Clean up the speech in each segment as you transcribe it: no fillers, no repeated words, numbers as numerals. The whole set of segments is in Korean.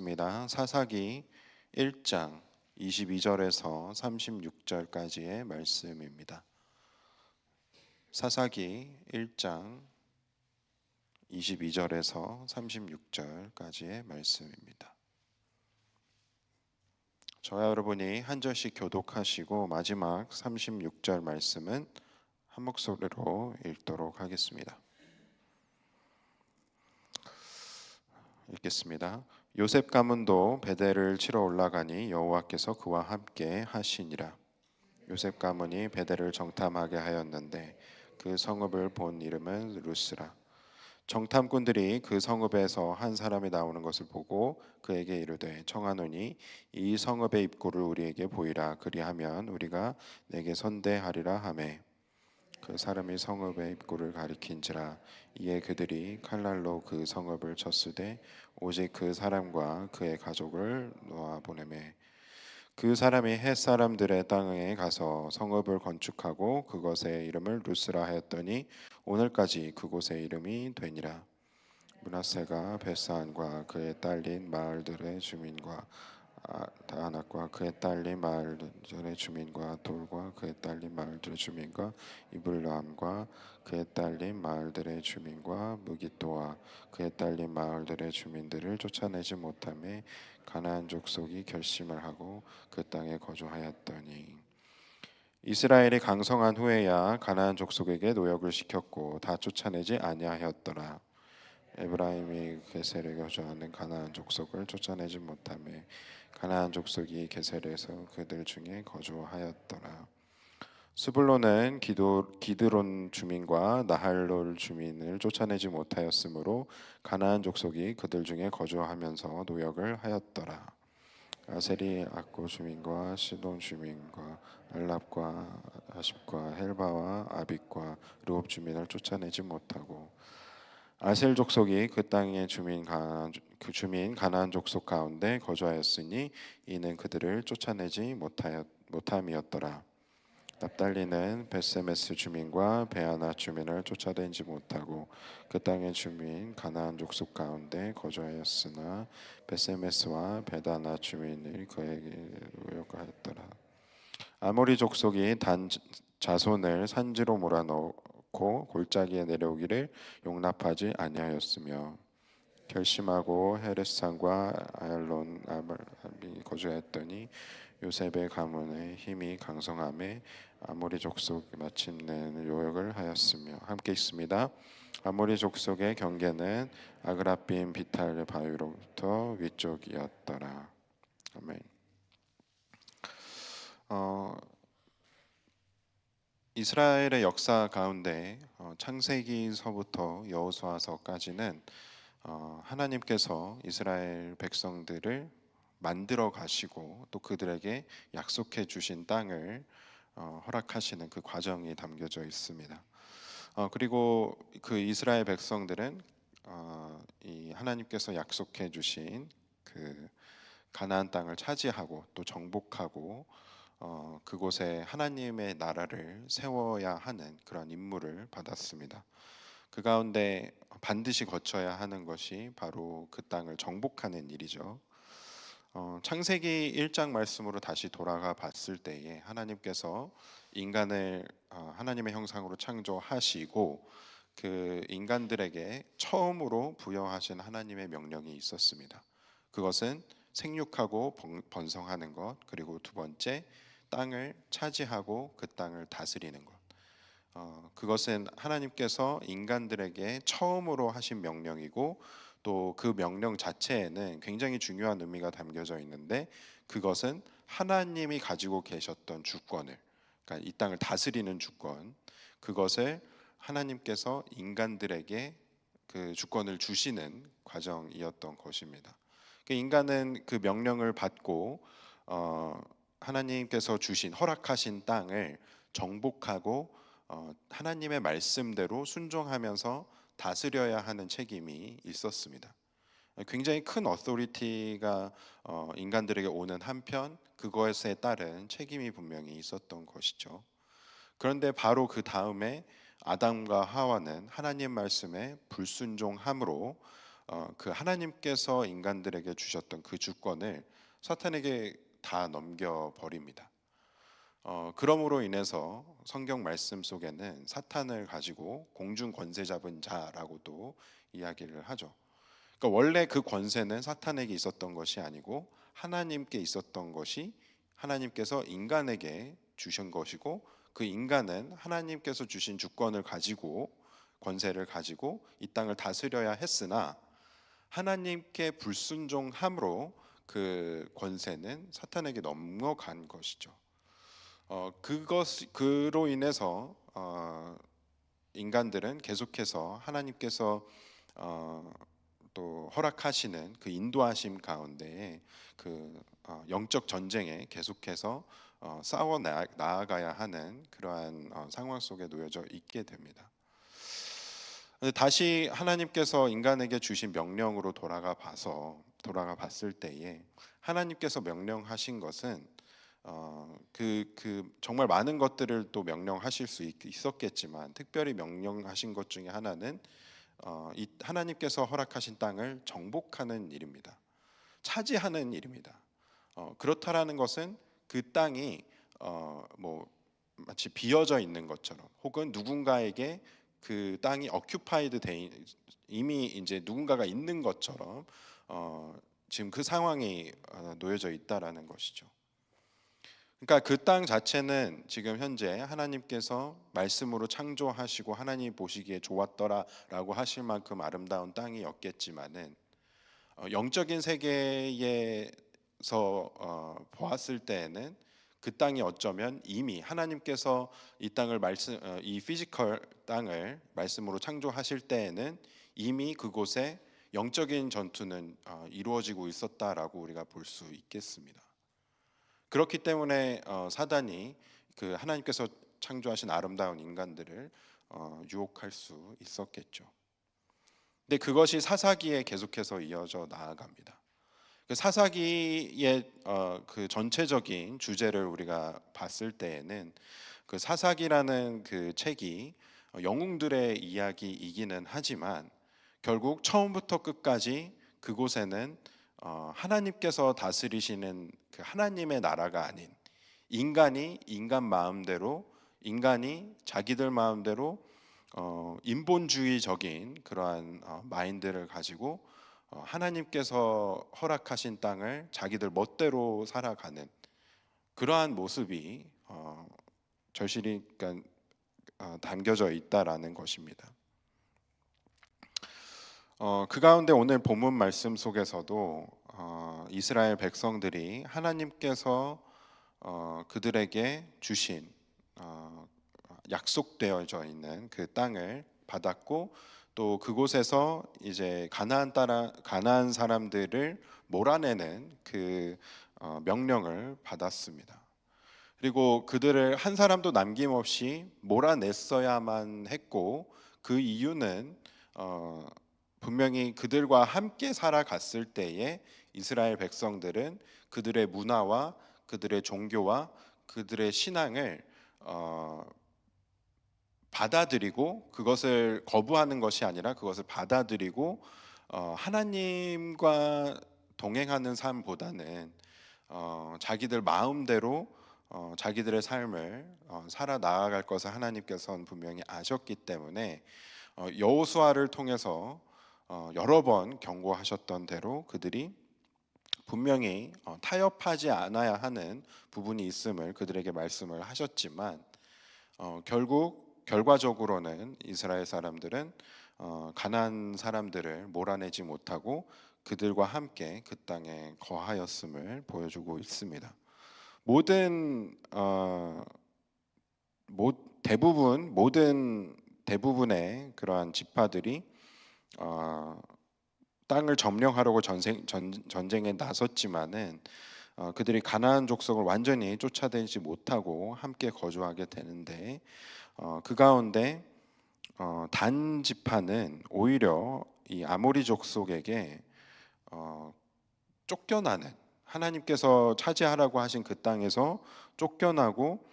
읽겠습니다. 사사기 1장 22절에서 36절까지의 말씀입니다. 사사기 1장 22절에서 36절까지의 말씀입니다. 저와 여러분이 한 절씩 교독하시고 마지막 36절 말씀은 한 목소리로 읽도록 하겠습니다. 읽겠습니다. 요셉 가문도 베델을 치러 올라가니 여호와께서 그와 함께 하시니라. 요셉 가문이 베델을 정탐하게 하였는데 그 성읍을 본 이름은 루스라. 정탐꾼들이 그 성읍에서 한 사람이 나오는 것을 보고 그에게 이르되 청하노니 이 성읍의 입구를 우리에게 보이라. 그리하면 우리가 내게 선대하리라 하매 그 사람이 성읍의 입구를 가리킨지라. 이에 그들이 칼날로 그 성읍을 쳤으되 오직 그 사람과 그의 가족을 놓아 보내매 그 사람이 헷 사람들의 땅에 가서 성읍을 건축하고 그것의 이름을 루스라 하였더니 오늘까지 그곳의 이름이 되니라. 므낫세가 벳산과 그의 딸린 마을들의 주민과 다낙과 그의 딸린 마을들의 주민과 돌과 그의 딸린 마을들의 주민과 이블람과 그의 딸린 마을들의 주민과 무기또와 그의 딸린 마을들의 주민들을 쫓아내지 못하며 가나안 족속이 결심을 하고 그 땅에 거주하였더니 이스라엘이 강성한 후에야 가나안 족속에게 노역을 시켰고 다 쫓아내지 아니하였더라. 에브라임이 게셀에 거주하는 가나안 족속을 쫓아내지 못하며 가나안 족속이 게셀에서 그들 중에 거주하였더라. 스불론은 기드론 주민과 나할롤 주민을 쫓아내지 못하였으므로 가나안 족속이 그들 중에 거주하면서 노역을 하였더라. 아셀이 악고 주민과 시돈 주민과 알랍과 아십과 헬바와 아빅과 르홉 주민을 쫓아내지 못하고 아셀 족속이 그 땅의 주민 가나안 족속 가운데 거주하였으니 이는 그들을 쫓아내지 못함이었더라. 납달리는 벳세메스 주민과 베아나 주민을 쫓아내지 못하고 그 땅의 주민 가나안 족속 가운데 거주하였으나 벳세메스와 베다나 주민이 그에게 노역하였더라. 아모리 족속이 단 자손을 산지로 몰아넣고 골짜기에 내려오기를 용납하지 아니하였으며 결심하고 헤레스산과 아얄론 아말이 거주했더니 요셉의 가문의 힘이 강성함에 아모리 족속 마침내 요역을 하였으며 함께 있습니다. 아모리 족속의 경계는 아그라빔 비탈 바위로부터 위쪽이었더라. 아멘. 이스라엘의 역사 가운데 창세기서부터 여호수아서까지는 하나님께서 이스라엘 백성들을 만들어 가시고 또 그들에게 약속해 주신 땅을 허락하시는 그 과정이 담겨져 있습니다. 그리고 그 이스라엘 백성들은 이 하나님께서 약속해 주신 그 가나안 땅을 차지하고 또 정복하고 그곳에 하나님의 나라를 세워야 하는 그런 임무를 받았습니다. 그 가운데 반드시 거쳐야 하는 것이 바로 그 땅을 정복하는 일이죠. 창세기 1장 말씀으로 다시 돌아가 봤을 때에 하나님께서 인간을 하나님의 형상으로 창조하시고 그 인간들에게 처음으로 부여하신 하나님의 명령이 있었습니다. 그것은 생육하고 번성하는 것, 그리고 두 번째 땅을 차지하고 그 땅을 다스리는 것. 그것은 하나님께서 인간들에게 처음으로 하신 명령이고 또 그 명령 자체에는 굉장히 중요한 의미가 담겨져 있는데 그것은 하나님이 가지고 계셨던 주권을, 그러니까 이 땅을 다스리는 주권, 그것을 하나님께서 인간들에게 그 주권을 주시는 과정이었던 것입니다. 인간은 그 명령을 받고 하나님께서 주신 허락하신 땅을 정복하고 하나님의 말씀대로 순종하면서 다스려야 하는 책임이 있었습니다. 굉장히 큰 어토리티가 인간들에게 오는 한편 그것에 따른 책임이 분명히 있었던 것이죠. 그런데 바로 그 다음에 아담과 하와는 하나님 말씀에 불순종함으로 그 하나님께서 인간들에게 주셨던 그 주권을 사탄에게 다 넘겨 버립니다. 그러므로 인해서 성경 말씀 속에는 사탄을 가지고 공중 권세 잡은 자라고도 이야기를 하죠. 그러니까 원래 그 권세는 사탄에게 있었던 것이 아니고 하나님께 있었던 것이 하나님께서 인간에게 주신 것이고, 그 인간은 하나님께서 주신 주권을 가지고 권세를 가지고 이 땅을 다스려야 했으나 하나님께 불순종함으로 그 권세는 사탄에게 넘어간 것이죠. 그로 인해서 인간들은 계속해서 하나님께서 또 허락하시는 그 인도하심 가운데 그 영적 전쟁에 계속해서 싸워 나아가야 하는 그러한 상황 속에 놓여져 있게 됩니다. 다시 하나님께서 인간에게 주신 명령으로 돌아가 봤을 때에 하나님께서 명령하신 것은 그 정말 많은 것들을 또 명령하실 수 있었겠지만, 특별히 명령하신 것 중에 하나는 이 하나님께서 허락하신 땅을 정복하는 일입니다. 차지하는 일입니다. 그렇다라는 것은 그 땅이 뭐 마치 비어져 있는 것처럼, 혹은 누군가에게 그 땅이 어큐파이드 돼 이미 이제 누군가가 있는 것처럼 지금 그 상황이 놓여져 있다라는 것이죠. 그러니까 그 땅 자체는 지금 현재 하나님께서 말씀으로 창조하시고 하나님 보시기에 좋았더라라고 하실 만큼 아름다운 땅이었겠지만은 영적인 세계에서 보았을 때에는 그 땅이 어쩌면 이미 하나님께서 이 땅을 이 피지컬 땅을 말씀으로 창조하실 때에는 이미 그곳에 영적인 전투는 이루어지고 있었다라고 우리가 볼 수 있겠습니다. 그렇기 때문에 사단이 그 하나님께서 창조하신 아름다운 인간들을 유혹할 수 있었겠죠. 근데 그것이 사사기에 계속해서 이어져 나아갑니다. 그 사사기의 그 전체적인 주제를 우리가 봤을 때에는 그 사사기라는 그 책이 영웅들의 이야기이기는 하지만 결국 처음부터 끝까지 그곳에는 하나님께서 다스리시는 그 하나님의 나라가 아닌 인간이 인간 마음대로, 인간이 자기들 마음대로 인본주의적인 그러한 마인드를 가지고 하나님께서 허락하신 땅을 자기들 멋대로 살아가는 그러한 모습이 절실히 그러니까 담겨져 있다라는 것입니다. 그 가운데 오늘 본문 말씀 속에서도 이스라엘 백성들이 하나님께서 그들에게 주신 약속되어져 있는 그 땅을 받았고, 또 그곳에서 이제 가나안 사람들을 몰아내는 그 명령을 받았습니다. 그리고 그들을 한 사람도 남김없이 몰아냈어야만 했고, 그 이유는 분명히 그들과 함께 살아갔을 때에 이스라엘 백성들은 그들의 문화와 그들의 종교와 그들의 신앙을 받아들이고, 그것을 거부하는 것이 아니라 그것을 받아들이고 하나님과 동행하는 삶보다는 자기들 마음대로 자기들의 삶을 살아 나아갈 것을 하나님께서는 분명히 아셨기 때문에 여호수아를 통해서 여러 번 경고하셨던 대로 그들이 분명히 타협하지 않아야 하는 부분이 있음을 그들에게 말씀을 하셨지만, 결국 결과적으로는 이스라엘 사람들은 가나안 사람들을 몰아내지 못하고 그들과 함께 그 땅에 거하였음을 보여주고 있습니다. 대부분의 그러한 지파들이 땅을 점령하려고 전쟁에 나섰지만은 그들이 가나안 족속을 완전히 쫓아내지 못하고 함께 거주하게 되는데, 그 가운데 단 지파는 오히려 이 아모리 족속에게 쫓겨나는, 하나님께서 차지하라고 하신 그 땅에서 쫓겨나고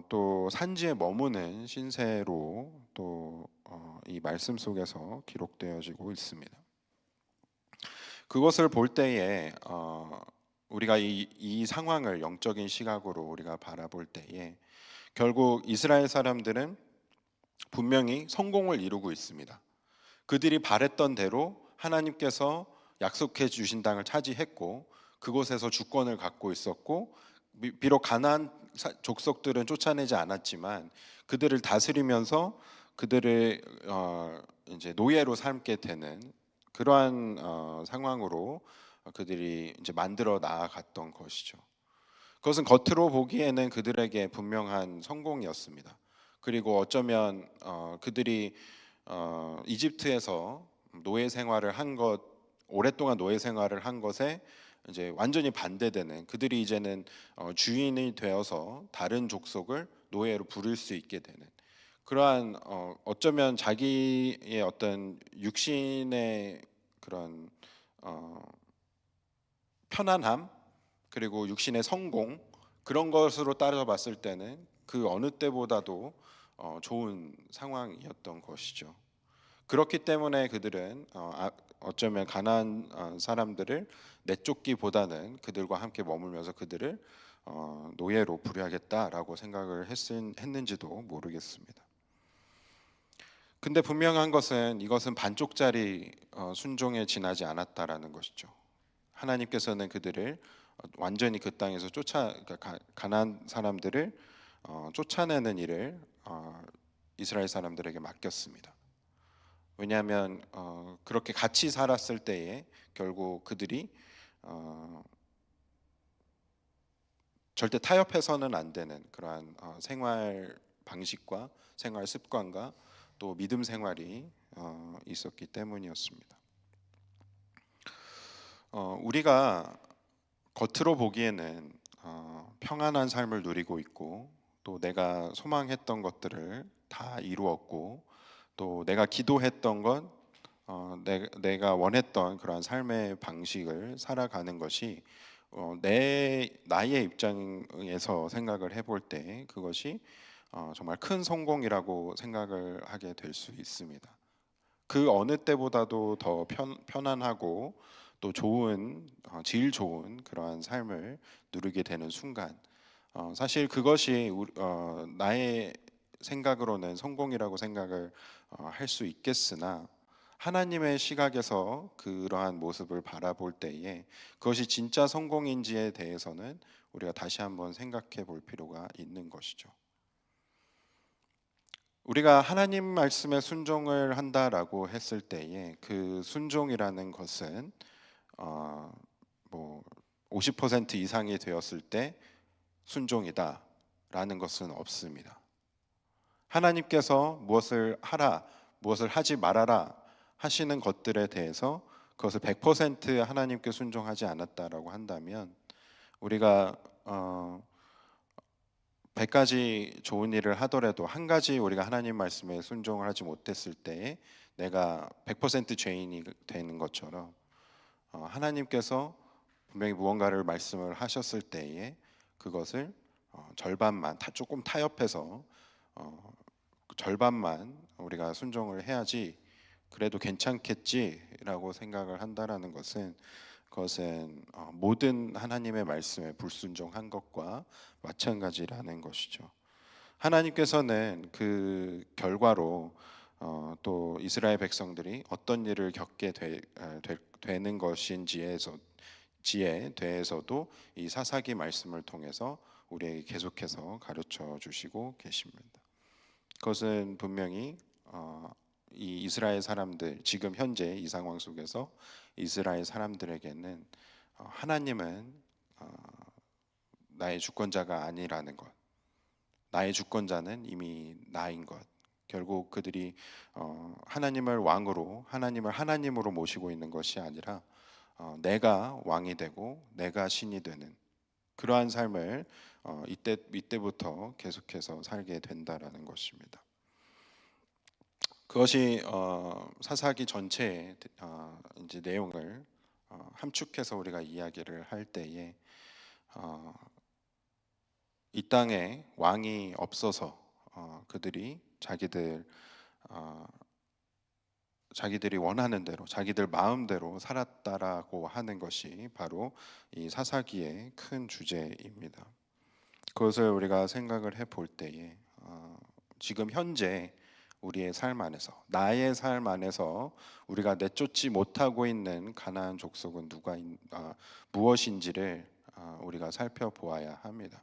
또 산지에 머무는 신세로 또 이 말씀 속에서 기록되어지고 있습니다. 그것을 볼 때에 우리가 이 상황을 영적인 시각으로 우리가 바라볼 때에 결국 이스라엘 사람들은 분명히 성공을 이루고 있습니다. 그들이 바랬던 대로 하나님께서 약속해 주신 땅을 차지했고 그곳에서 주권을 갖고 있었고 비록 가나안 족속들은 쫓아내지 않았지만 그들을 다스리면서 그들을 이제 노예로 삼게 되는 그러한 상황으로 그들이 이제 만들어 나아갔던 것이죠. 그것은 겉으로 보기에는 그들에게 분명한 성공이었습니다. 그리고 어쩌면 그들이 이집트에서 노예 생활을 한 것, 오랫동안 노예 생활을 한 것에 이제 완전히 반대되는, 그들이 이제는 주인이 되어서 다른 족속을 노예로 부릴 수 있게 되는 그러한 어쩌면 자기의 어떤 육신의 그런 어, 편안함 그리고 육신의 성공 그런 것으로 따져봤을 때는 그 어느 때보다도 좋은 상황이었던 것이죠. 그렇기 때문에 그들은 어쩌면 가나안 사람들을 내쫓기보다는 그들과 함께 머물면서 그들을 노예로 부려야겠다라고 생각을 했는지도 모르겠습니다. 근데 분명한 것은 이것은 반쪽짜리 순종에 지나지 않았다라는 것이죠. 하나님께서는 그들을 완전히 그 땅에서 그러니까 가나안 사람들을 쫓아내는 일을 이스라엘 사람들에게 맡겼습니다. 왜냐하면 그렇게 같이 살았을 때에 결국 그들이 절대 타협해서는 안 되는 그러한 생활 방식과 생활 습관과 또 믿음 생활이 있었기 때문이었습니다. 우리가 겉으로 보기에는 평안한 삶을 누리고 있고 또 내가 소망했던 것들을 다 이루었고 또 내가 기도했던 것 내가 원했던 그러한 삶의 방식을 살아가는 것이 나의 입장에서 생각을 해볼 때 그것이 정말 큰 성공이라고 생각을 하게 될 수 있습니다. 그 어느 때보다도 더 편안하고 또 좋은 질 좋은 그러한 삶을 누리게 되는 순간 사실 그것이 나의 생각으로는 성공이라고 생각을 할 수 있겠으나 하나님의 시각에서 그러한 모습을 바라볼 때에 그것이 진짜 성공인지에 대해서는 우리가 다시 한번 생각해 볼 필요가 있는 것이죠. 우리가 하나님 말씀에 순종을 한다라고 했을 때에 그 순종이라는 것은 뭐 50% 이상이 되었을 때 순종이다라는 것은 없습니다. 하나님께서 무엇을 하라, 무엇을 하지 말아라 하시는 것들에 대해서 그것을 100% 하나님께 순종하지 않았다라고 한다면 우리가 100가지 좋은 일을 하더라도 한 가지 우리가 하나님 말씀에 순종을 하지 못했을 때에 내가 100% 죄인이 되는 것처럼 하나님께서 분명히 무언가를 말씀을 하셨을 때에 그것을 절반만 조금 타협해서 절반만 우리가 순종을 해야지 그래도 괜찮겠지라고 생각을 한다라는 것은 그것은 모든 하나님의 말씀에 불순종한 것과 마찬가지라는 것이죠. 하나님께서는 그 결과로 또 이스라엘 백성들이 어떤 일을 겪게 되는 것인지에 대해서도 이 사사기 말씀을 통해서 우리에게 계속해서 가르쳐 주시고 계십니다. 그것은 분명히 이 이스라엘 사람들 지금 현재 이 상황 속에서 이스라엘 사람들에게는 하나님은 나의 주권자가 아니라는 것, 나의 주권자는 이미 나인 것. 결국 그들이 하나님을 왕으로 하나님을 하나님으로 모시고 있는 것이 아니라 내가 왕이 되고 내가 신이 되는 그러한 삶을 이때부터 계속해서 살게 된다라는 것입니다. 그것이 사사기 전체의 이제 내용을 함축해서 우리가 이야기를 할 때에 이 땅에 왕이 없어서 그들이 자기들 자기들이 원하는 대로 자기들 마음대로 살았다라고 하는 것이 바로 이 사사기의 큰 주제입니다. 그것을 우리가 생각을 해볼 때에 지금 현재 우리의 삶 안에서 나의 삶 안에서 우리가 내쫓지 못하고 있는 가나안 족속은 무엇인지를 우리가 살펴보아야 합니다.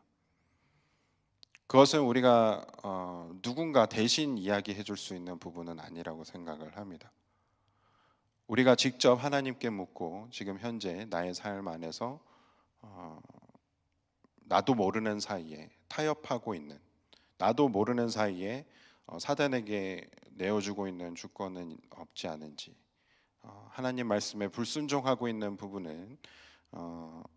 그것은 우리가 누군가 대신 이야기해 줄 수 있는 부분은 아니라고 생각을 합니다. 우리가 직접 하나님께 묻고 지금 현재 나의 삶 안에서 나도 모르는 사이에 타협하고 있는, 나도 모르는 사이에 사단에게 내어주고 있는 주권은 없지 않은지, 하나님 말씀에 불순종하고 있는 부분은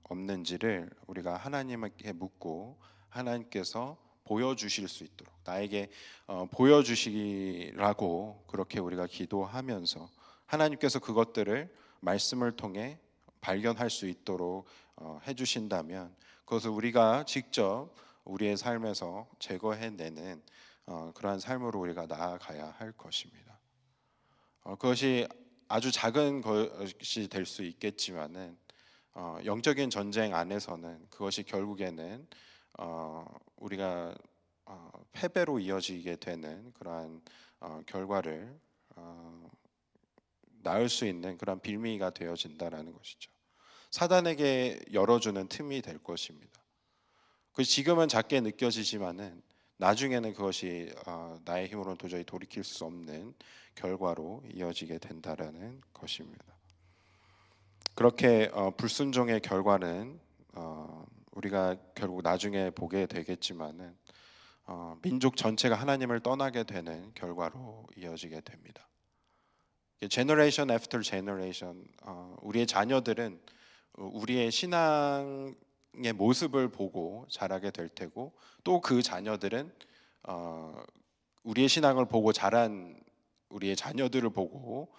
없는지를 우리가 하나님께 묻고 하나님께서 보여주실 수 있도록 나에게 보여주시라고 그렇게 우리가 기도하면서 하나님께서 그것들을 말씀을 통해 발견할 수 있도록 해주신다면 그것을 우리가 직접 우리의 삶에서 제거해내는 그러한 삶으로 우리가 나아가야 할 것입니다. 그것이 아주 작은 것이 될 수 있겠지만은 영적인 전쟁 안에서는 그것이 결국에는 우리가 패배로 이어지게 되는 그러한 결과를 낳을 수 있는 그런 빌미가 되어진다라는 것이죠. 사단에게 열어주는 틈이 될 것입니다. 그 지금은 작게 느껴지지만은 나중에는 그것이 나의 힘으로는 도저히 돌이킬 수 없는 결과로 이어지게 된다라는 것입니다. 그렇게 불순종의 결과는 우리가 결국 나중에 보게 되겠지만은 민족 전체가 하나님을 떠나게 되는 결과로 이어지게 됩니다. 제너레이션 애프터 제너레이션 우리의 자녀들은 우리의 신앙의 모습을 보고 자라게 될 테고 또 그 자녀들은 우리의 신앙을 보고 자란 우리의 자녀들을 보고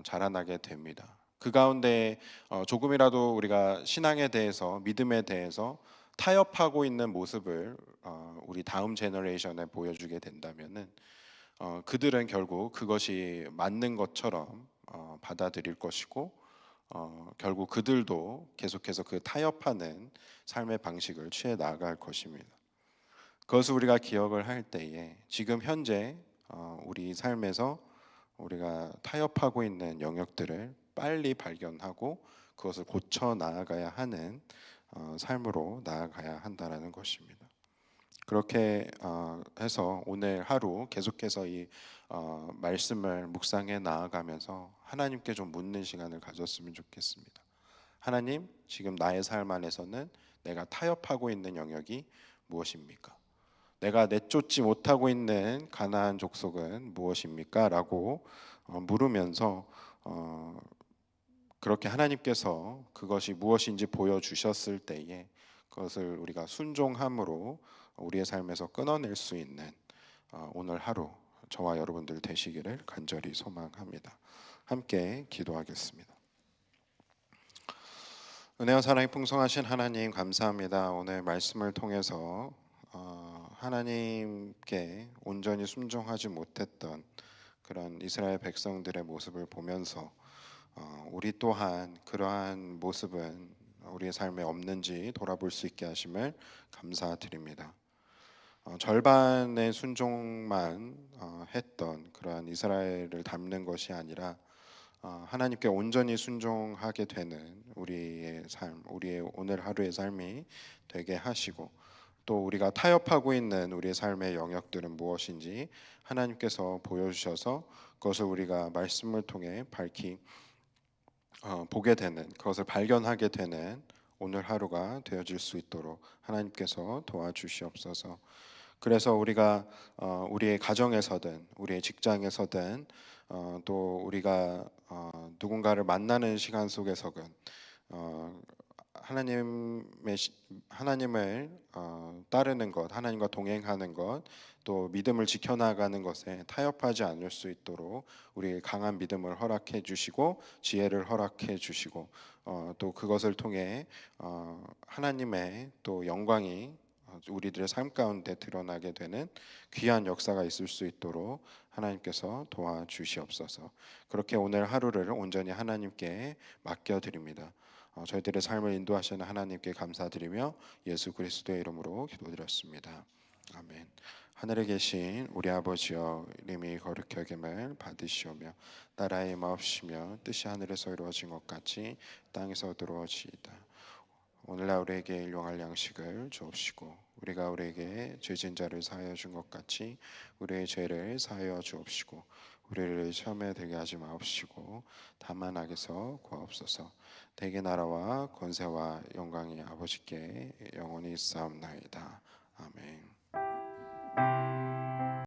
자라나게 됩니다. 그 가운데 조금이라도 우리가 신앙에 대해서 믿음에 대해서 타협하고 있는 모습을 우리 다음 제너레이션에 보여주게 된다면은 그들은 결국 그것이 맞는 것처럼 받아들일 것이고 결국 그들도 계속해서 그 타협하는 삶의 방식을 취해 나갈 것입니다. 그것을 우리가 기억을 할 때에 지금 현재 우리 삶에서 우리가 타협하고 있는 영역들을 빨리 발견하고 그것을 고쳐 나아가야 하는 삶으로 나아가야 한다는 것입니다. 그렇게 해서 오늘 하루 계속해서 이 말씀을 묵상해 나아가면서 하나님께 좀 묻는 시간을 가졌으면 좋겠습니다. 하나님, 지금 나의 삶 안에서는 내가 타협하고 있는 영역이 무엇입니까? 내가 내쫓지 못하고 있는 가나안 족속은 무엇입니까? 라고 물으면서 그렇게 하나님께서 그것이 무엇인지 보여주셨을 때에 그것을 우리가 순종함으로 우리의 삶에서 끊어낼 수 있는 오늘 하루 저와 여러분들 되시기를 간절히 소망합니다. 함께 기도하겠습니다. 은혜와 사랑이 풍성하신 하나님 감사합니다. 오늘 말씀을 통해서 하나님께 온전히 순종하지 못했던 그런 이스라엘 백성들의 모습을 보면서 우리 또한 그러한 모습은 우리의 삶에 없는지 돌아볼 수 있게 하심을 감사드립니다. 절반의 순종만 했던 그러한 이스라엘을 닮는 것이 아니라 하나님께 온전히 순종하게 되는 우리의 삶, 우리의 오늘 하루의 삶이 되게 하시고 또 우리가 타협하고 있는 우리의 삶의 영역들은 무엇인지 하나님께서 보여주셔서 그것을 우리가 말씀을 통해 밝히 보게 되는 그것을 발견하게 되는 오늘 하루가 되어질 수 있도록 하나님께서 도와주시옵소서. 그래서 우리가 우리의 가정에서든 우리의 직장에서든 또 우리가 누군가를 만나는 시간 속에서든 하나님을 따르는 것, 하나님과 동행하는 것, 또 믿음을 지켜나가는 것에 타협하지 않을 수 있도록 우리의 강한 믿음을 허락해 주시고 지혜를 허락해 주시고 또 그것을 통해 하나님의 또 영광이 우리들의 삶 가운데 드러나게 되는 귀한 역사가 있을 수 있도록 하나님께서 도와주시옵소서. 그렇게 오늘 하루를 온전히 하나님께 맡겨드립니다. 저희들의 삶을 인도하시는 하나님께 감사드리며 예수 그리스도의 이름으로 기도드렸습니다. 아멘. 하늘에 계신 우리 아버지여, 이름이 거룩히 여김을 받으시오며 나라의 마옵시며 뜻이 하늘에서 이루어진 것 같이 땅에서 이루어지이다. 오늘날 우리에게 일용할 양식을 주옵시고 우리가 우리에게 죄진 자를 사하여 준 것 같이 우리의 죄를 사하여 주옵시고 우리를 시험에 들게 하지 마옵시고 다만 악에서 구하옵소서. 대개 나라와 권세와 영광이 아버지께 영원히 있사옵나이다. 아멘.